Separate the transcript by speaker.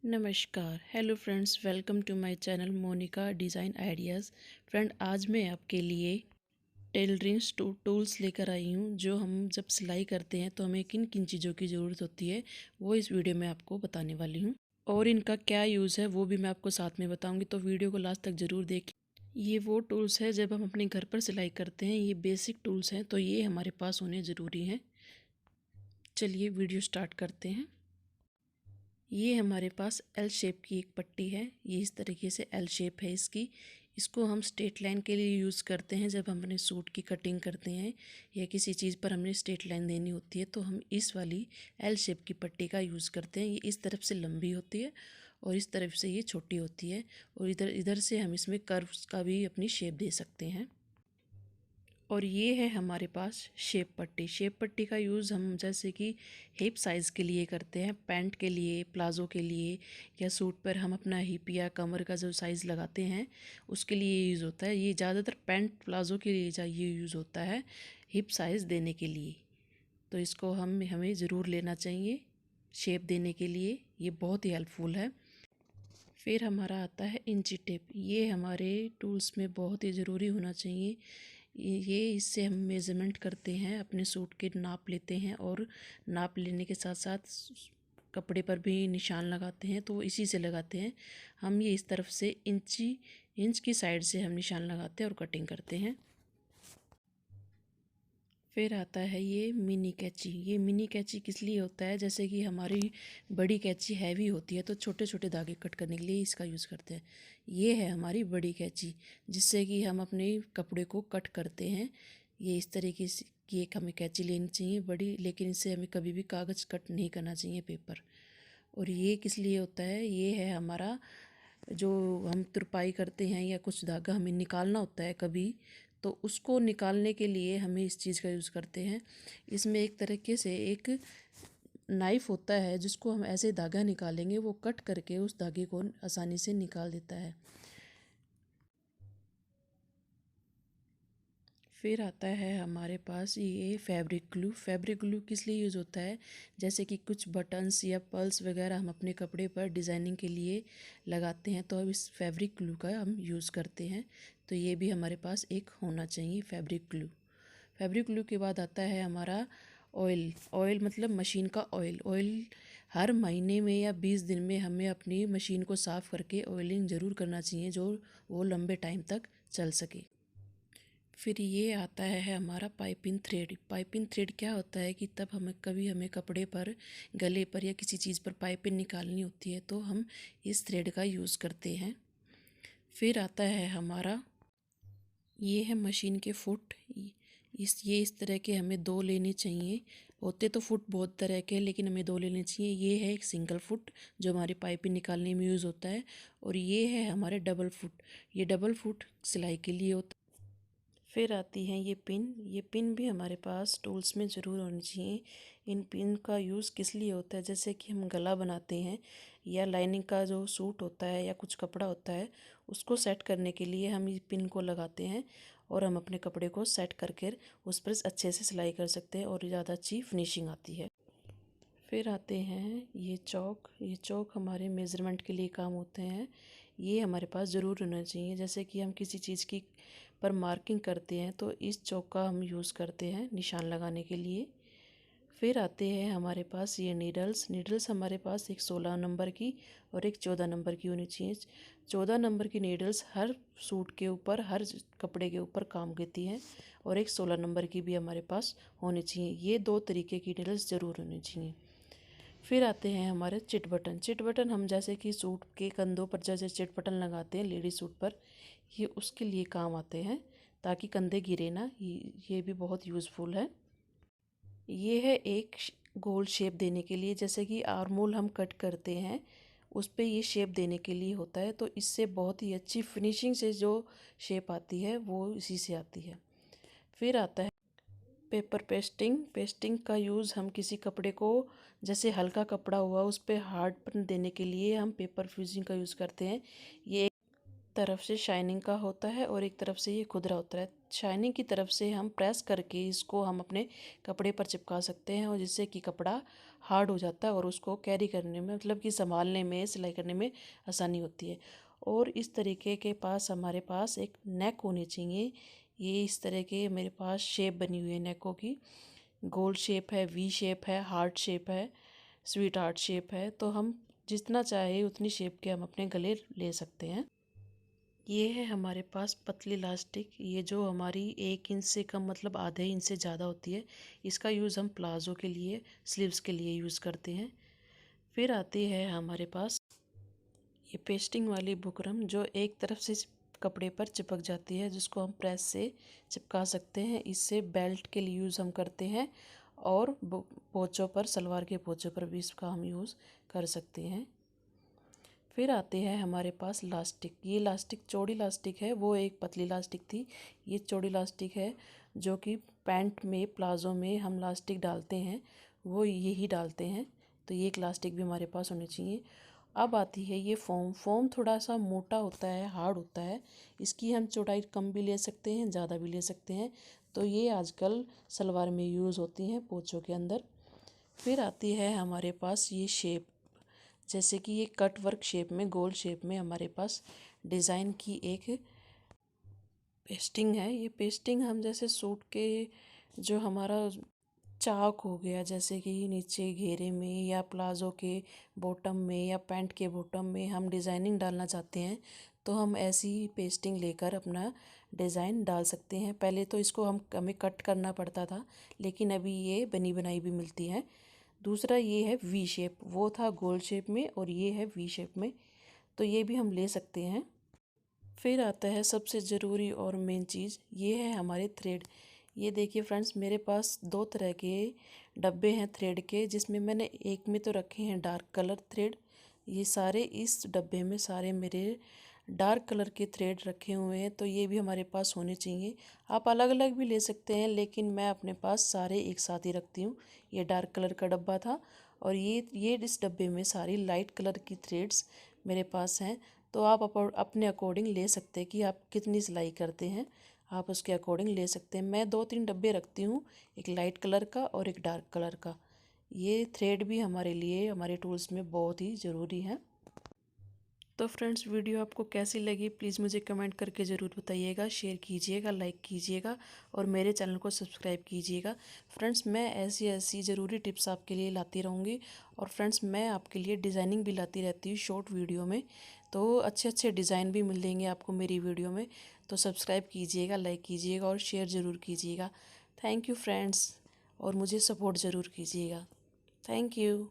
Speaker 1: नमस्कार, hello friends, welcome to my channel Monika design ideas. Friend, आज मैं आपके लिए टेलरिंग टूल्स लेकर आई हूँ। जो हम जब सिलाई करते हैं तो हमें किन किन चीज़ों की ज़रूरत होती है वो इस वीडियो में आपको बताने वाली हूँ, और इनका क्या यूज़ है वो भी मैं आपको साथ में बताऊँगी, तो वीडियो को लास्ट तक ज़रूर देखिए। ये वो टूल्स है जब हम अपने घर पर सिलाई करते हैं, ये बेसिक टूल्स हैं, तो ये हमारे पास होने ज़रूरी हैं। चलिए वीडियो स्टार्ट करते हैं। ये हमारे पास एल शेप की एक पट्टी है। ये इस तरीके से एल शेप है इसकी। इसको हम स्ट्रेट लाइन के लिए यूज़ करते हैं जब हम अपने सूट की कटिंग करते हैं या किसी चीज़ पर हमने स्ट्रेट लाइन देनी होती है, तो हम इस वाली एल शेप की पट्टी का यूज़ करते हैं। ये इस तरफ से लंबी होती है और इस तरफ से ये छोटी होती है, और इधर इधर से हम इसमें कर्व्स का भी अपनी शेप दे सकते हैं। और ये है हमारे पास शेप पट्टी। शेप पट्टी का यूज़ हम जैसे कि हिप साइज़ के लिए करते हैं, पैंट के लिए, प्लाज़ो के लिए, या सूट पर हम अपना हिप या कमर का जो साइज़ लगाते हैं उसके लिए यूज़ होता है। ये ज़्यादातर पैंट प्लाज़ो के लिए ये यूज़ होता है, हिप साइज़ देने के लिए। तो इसको हमें ज़रूर लेना चाहिए शेप देने के लिए, ये बहुत ही हेल्पफुल है। फिर हमारा आता है इंची टेप। ये हमारे टूल्स में बहुत ही ज़रूरी होना चाहिए। ये इससे हम मेज़रमेंट करते हैं, अपने सूट के नाप लेते हैं, और नाप लेने के साथ साथ कपड़े पर भी निशान लगाते हैं, तो इसी से लगाते हैं हम। ये इस तरफ से इंच की साइड से हम निशान लगाते हैं और कटिंग करते हैं। फिर आता है ये मिनी कैंची। ये मिनी कैंची किस लिए होता है, जैसे कि हमारी बड़ी कैंची हैवी होती है तो छोटे छोटे धागे कट करने के लिए इसका यूज़ करते हैं। ये है हमारी बड़ी कैंची, जिससे कि हम अपने कपड़े को कट करते हैं। ये इस तरीके से की एक हमें कैंची लेनी चाहिए बड़ी, लेकिन इससे हमें कभी भी कागज़ कट नहीं करना चाहिए, पेपर। और ये किस लिए होता है, ये है हमारा जो हम तुरपाई करते हैं या कुछ धागा हमें निकालना होता है कभी, तो उसको निकालने के लिए हमें इस चीज़ का यूज़ करते हैं। इसमें एक तरीके से एक नाइफ़ होता है जिसको हम ऐसे धागा निकालेंगे, वो कट करके उस धागे को आसानी से निकाल देता है। फिर आता है हमारे पास ये फैब्रिक ग्लू। फैब्रिक ग्लू किस लिए यूज़ होता है, जैसे कि कुछ बटन्स या पर्ल्स वगैरह हम अपने कपड़े पर डिज़ाइनिंग के लिए लगाते हैं, तो अब इस फैब्रिक ग्लू का हम यूज़ करते हैं। तो ये भी हमारे पास एक होना चाहिए फैब्रिक ग्लू। फैब्रिक ग्लू के बाद आता है हमारा ऑयल। ऑयल मतलब मशीन का ऑयल। ऑयल हर महीने में या 20 दिन में हमें अपनी मशीन को साफ़ करके ऑयलिंग ज़रूर करना चाहिए, जो वो लंबे टाइम तक चल सके। फिर ये आता है हमारा पाइपिंग थ्रेड। पाइपिंग थ्रेड क्या होता है कि तब हमें कपड़े पर, गले पर या किसी चीज़ पर पाइपिंग निकालनी होती है, तो हम इस थ्रेड का यूज़ करते हैं। फिर आता है हमारा, ये है मशीन के फुट। इस तरह के हमें दो लेने चाहिए। होते तो फुट बहुत तरह के, लेकिन हमें दो लेने चाहिए। ये है एक सिंगल फुट जो हमारी पाइपिंग निकालने में यूज़ होता है, और ये है हमारे डबल फुट। ये डबल फुट सिलाई के लिए होता है। फिर आती हैं ये पिन। ये पिन भी हमारे पास टूल्स में ज़रूर होनी चाहिए। इन पिन का यूज़ किस लिए होता है, जैसे कि हम गला बनाते हैं या लाइनिंग का जो सूट होता है या कुछ कपड़ा होता है, उसको सेट करने के लिए हम इस पिन को लगाते हैं, और हम अपने कपड़े को सेट करके उस पर अच्छे से सिलाई कर सकते हैं और ज़्यादा अच्छी फिनिशिंग आती है। फिर आते हैं ये चौक। ये चौक हमारे मेज़रमेंट के लिए काम होते हैं। ये हमारे पास ज़रूर होना चाहिए, जैसे कि हम किसी चीज़ की पर मार्किंग करते हैं तो इस चौक का हम यूज़ करते हैं निशान लगाने के लिए। फिर आते हैं हमारे पास ये नीडल्स। नीडल्स हमारे पास एक 16 नंबर की और एक 14 नंबर की होनी चाहिए। 14 नंबर की नीडल्स हर सूट के ऊपर, हर कपड़े के ऊपर काम देती हैं, और एक 16 नंबर की भी हमारे पास होनी चाहिए। ये दो तरीके की नीडल्स ज़रूर होनी चाहिए। फिर आते हैं हमारे चिट बटन। चिट बटन हम जैसे कि सूट के कंधों पर जैसे चिट बटन लगाते हैं लेडी सूट पर, ये उसके लिए काम आते हैं ताकि कंधे गिरे ना। ये भी बहुत यूज़फुल है। ये है एक गोल शेप देने के लिए, जैसे कि आर्म होल हम कट करते हैं उस पे ये शेप देने के लिए होता है, तो इससे बहुत ही अच्छी फिनिशिंग से जो शेप आती है वो इसी से आती है। फिर आता है पेपर पेस्टिंग। पेस्टिंग का यूज़ हम किसी कपड़े को, जैसे हल्का कपड़ा हुआ, उस पर हार्ड देने के लिए हम पेपर फ्यूजिंग का यूज़ करते हैं। ये एक तरफ से शाइनिंग का होता है और एक तरफ से ये खुदरा होता है। शाइनिंग की तरफ से हम प्रेस करके इसको हम अपने कपड़े पर चिपका सकते हैं, और जिससे कि कपड़ा हार्ड हो जाता है और उसको कैरी करने में मतलब कि संभालने में, सिलाई करने में आसानी होती है। और इस तरीके के पास हमारे पास एक नेक होनी चाहिए। ये इस तरह के मेरे पास शेप बनी हुई है नेकों की। गोल शेप है, वी शेप है, हार्ट शेप है, स्वीट हार्ट शेप है। तो हम जितना चाहे उतनी शेप के हम अपने गले ले सकते हैं। ये है हमारे पास पतली इलास्टिक, ये जो हमारी 1 इंच से कम मतलब आधे इंच से ज़्यादा होती है। इसका यूज़ हम प्लाजो के लिए, स्लीव्स के लिए यूज़ करते हैं। फिर आती है हमारे पास ये पेस्टिंग वाली बुकरम, जो एक तरफ से कपड़े पर चिपक जाती है, जिसको हम प्रेस से चिपका सकते हैं। इससे बेल्ट के लिए यूज़ हम करते हैं और पोंचों पर, सलवार के पोंचों पर भी इसका हम यूज़ कर सकते हैं। फिर आते हैं हमारे पास लास्टिक। ये लास्टिक चौड़ी लास्टिक है, वो एक पतली लास्टिक थी। ये चौड़ी लास्टिक है जो कि पैंट में, प्लाजो में हम लास्टिक डालते हैं, वो यही डालते हैं। तो ये एक लास्टिक भी हमारे पास होनी चाहिए। अब आती है ये फोम। फोम थोड़ा सा मोटा होता है, हार्ड होता है। इसकी हम चौड़ाई कम भी ले सकते हैं, ज़्यादा भी ले सकते हैं। तो ये आजकल सलवार में यूज़ होती हैं, पोंचों के अंदर। फिर आती है हमारे पास ये शेप, जैसे कि ये कट वर्क शेप में, गोल शेप में हमारे पास डिज़ाइन की एक पेस्टिंग है। ये पेस्टिंग हम जैसे सूट के जो हमारा चाक हो गया, जैसे कि नीचे घेरे में या प्लाजो के बॉटम में या पैंट के बॉटम में हम डिज़ाइनिंग डालना चाहते हैं, तो हम ऐसी पेस्टिंग लेकर अपना डिज़ाइन डाल सकते हैं। पहले तो इसको हमें कट करना पड़ता था, लेकिन अभी ये बनी बनाई भी मिलती है। दूसरा ये है वी शेप, वो था गोल शेप में और ये है वी शेप में, तो ये भी हम ले सकते हैं। फिर आता है सबसे ज़रूरी और मेन चीज़, ये है हमारे थ्रेड। ये देखिए फ्रेंड्स, मेरे पास 2 तरह के डब्बे हैं थ्रेड के, जिसमें मैंने एक में तो रखे हैं डार्क कलर थ्रेड। ये सारे इस डब्बे में सारे मेरे डार्क कलर के थ्रेड रखे हुए हैं, तो ये भी हमारे पास होने चाहिए। आप अलग अलग भी ले सकते हैं, लेकिन मैं अपने पास सारे एक साथ ही रखती हूँ। ये डार्क कलर का डब्बा था और ये इस डब्बे में सारी लाइट कलर की थ्रेड्स मेरे पास हैं। तो आप अपने अकॉर्डिंग ले सकते हैं कि आप कितनी सिलाई करते हैं, आप उसके अकॉर्डिंग ले सकते हैं। मैं 2-3 डब्बे रखती हूँ, एक लाइट कलर का और एक डार्क कलर का। ये थ्रेड भी हमारे लिए, हमारे टूल्स में बहुत ही ज़रूरी है। तो फ्रेंड्स, वीडियो आपको कैसी लगी प्लीज़ मुझे कमेंट करके ज़रूर बताइएगा, शेयर कीजिएगा, लाइक कीजिएगा और मेरे चैनल को सब्सक्राइब कीजिएगा। फ्रेंड्स, मैं ऐसी ऐसी ज़रूरी टिप्स आपके लिए लाती रहूँगी। और फ्रेंड्स, मैं आपके लिए डिज़ाइनिंग भी लाती रहती हूँ शॉर्ट वीडियो में, तो अच्छे अच्छे डिज़ाइन भी मिलेंगे आपको मेरी वीडियो में। तो सब्सक्राइब कीजिएगा, लाइक कीजिएगा और शेयर ज़रूर कीजिएगा। थैंक यू फ्रेंड्स, और मुझे सपोर्ट ज़रूर कीजिएगा। Thank you.